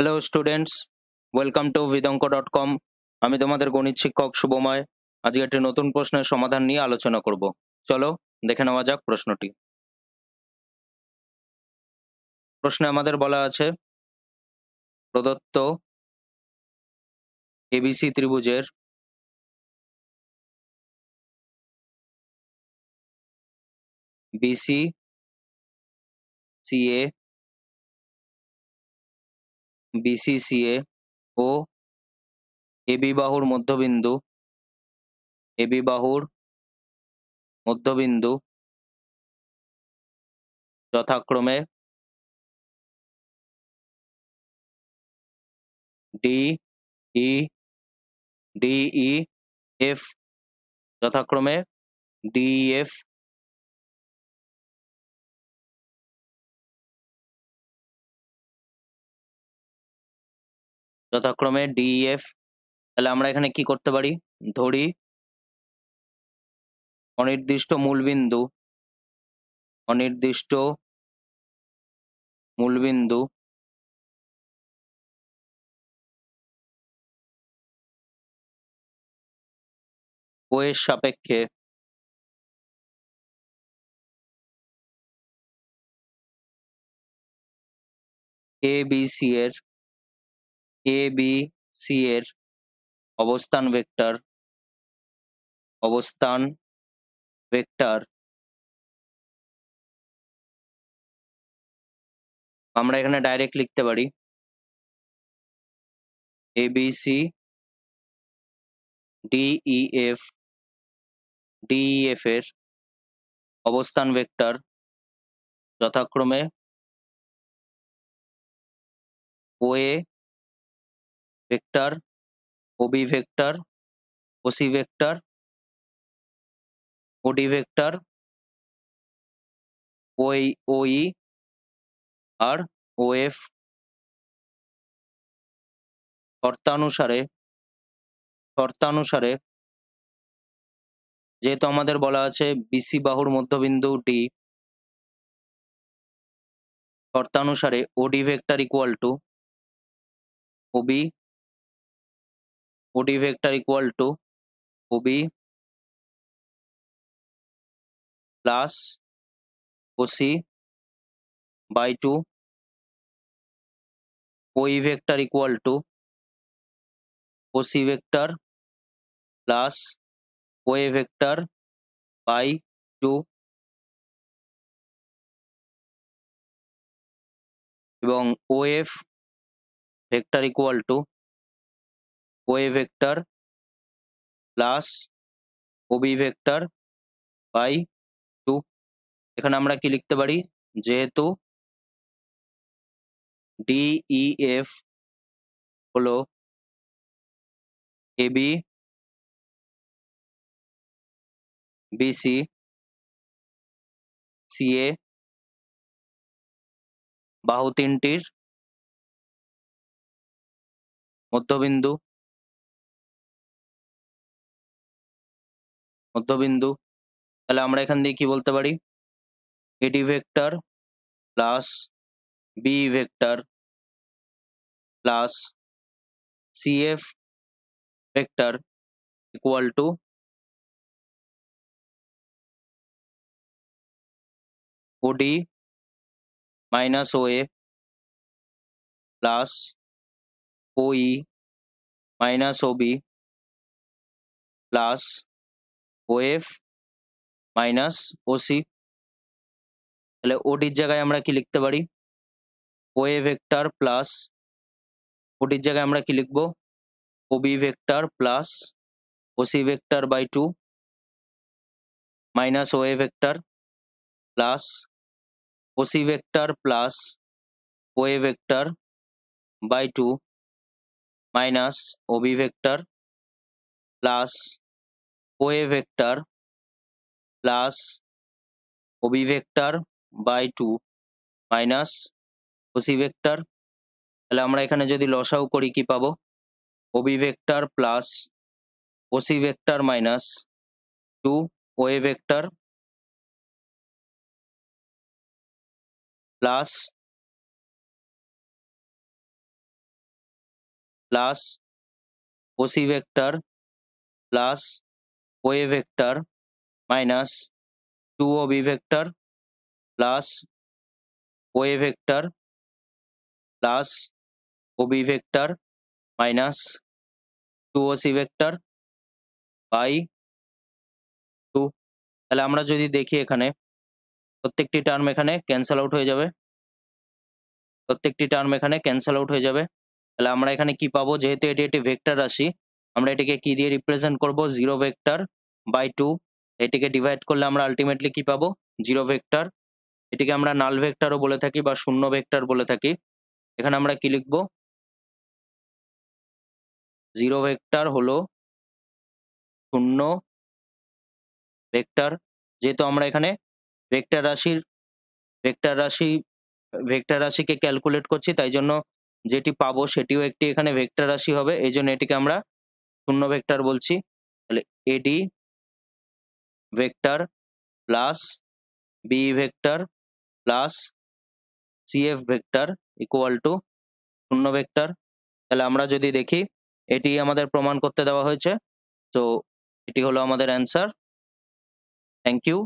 Hello students, welcome to vidonko.com। আমি তোমাদের গণিত শিক্ষক শুভময়। আজকে একটি নতুন প্রশ্নের সমাধান নিয়ে আলোচনা করব। চলো দেখে নেওয়া যাক প্রশ্নটি। প্রশ্নে আমাদের বলা আছে, প্রদত্ত এবিসি ত্রিভুজের বিসি, সিএ, বিসিসিএ ও এবি বাহুর মধ্যবিন্দু যথাক্রমে ডি ই ডিই এফ যথাক্রমে ডিএফ যথাক্রমে ডিএফ। তাহলে আমরা এখানে কি করতে পারি? ধরি অনির্দিষ্ট মূলবিন্দু ও এর সাপেক্ষে এবিসি এর অবস্থান ভেক্টর আমরা এখানে ডাইরেক্ট লিখতে পারি এবিসি ডিইএফ এর অবস্থান ভেক্টর যথাক্রমে OA vector, OB vector, OC vector, OD vector, OE আর ওএফ। শর্তানুসারে যেহেতু আমাদের বলা আছে বিসি বাহুর মধ্যবিন্দু ডি, শর্তানুসারে OD vector equal to OB, OD vector equal to OB plus OC by two, OE vector equal to OC vector plus OA vector by two, এবং OF vector equal to OA vector plus OB vector by two. এখানে আমরা কি লিখতে পারি? যেহেতু DEF হলো AB, BC, CA বাহু তিনটির মধ্যবিন্দু, তাহলে আমরা এখান দিয়ে কি বলতে পারি? AD vector plus B vector plus CF vector equal to OD minus OA plus OE minus OB plus OF minus OC. তাহলে ওডির জায়গায় আমরা কি লিখতে পারি? ওএ ভেক্টর প্লাস, ওডির জায়গায় আমরা কি লিখবো? OB vector plus OC vector by two minus OA vector plus OC vector plus OA vector by two minus OB vector plus OA vector plus OB vector by two minus OC vector. তাহলে আমরা এখানে যদি লসাউ করি কি পাবো? OB vector plus OC vector minus two OA vector plus plus OC vector plus OA vector minus 2OB vector plus OA vector plus OB vector minus 2OC vector by 2। তাহলে আমরা যদি দেখি এখানে প্রত্যেকটি টার্ম এখানে ক্যান্সেল আউট হয়ে যাবে, প্রত্যেকটি টার্ম এখানে ক্যান্সেল আউট হয়ে যাবে। তাহলে আমরা এখানে কি পাবো, যেহেতু এটি একটি ভেক্টর রাশি, আমরা এটিকে কি দিয়ে রিপ্রেজেন্ট করব, 0 ভেক্টর বাই 2। এটিকে ডিভাইড করলে আমরা আলটিমেটলি কি পাবো, 0 ভেক্টর। এটিকে আমরা নাল ভেক্টরও বলে থাকি বা শূন্য ভেক্টর বলে থাকি। এখানে আমরা কি লিখব, 0 ভেক্টর হলো শূন্য ভেক্টর। যেহেতু আমরা এখানে ভেক্টর রাশির ভেক্টর রাশি ভেক্টর রাশিকে ক্যালকুলেট করছি, তাই জন্য যেটি পাবো সেটিও একটি এখানে ভেক্টর রাশি হবে, এই জন্য এটিকে আমরা শূন্য ভেক্টর বলছি। তাহলে AD vector plus B vector plus CF vector equal to শূন্য ভেক্টর। তাহলে আমরা যদি দেখি এটি আমাদের প্রমাণ করতে দেওয়া হয়েছে, তো এটি হলো আমাদের অ্যান্সার। Thank you.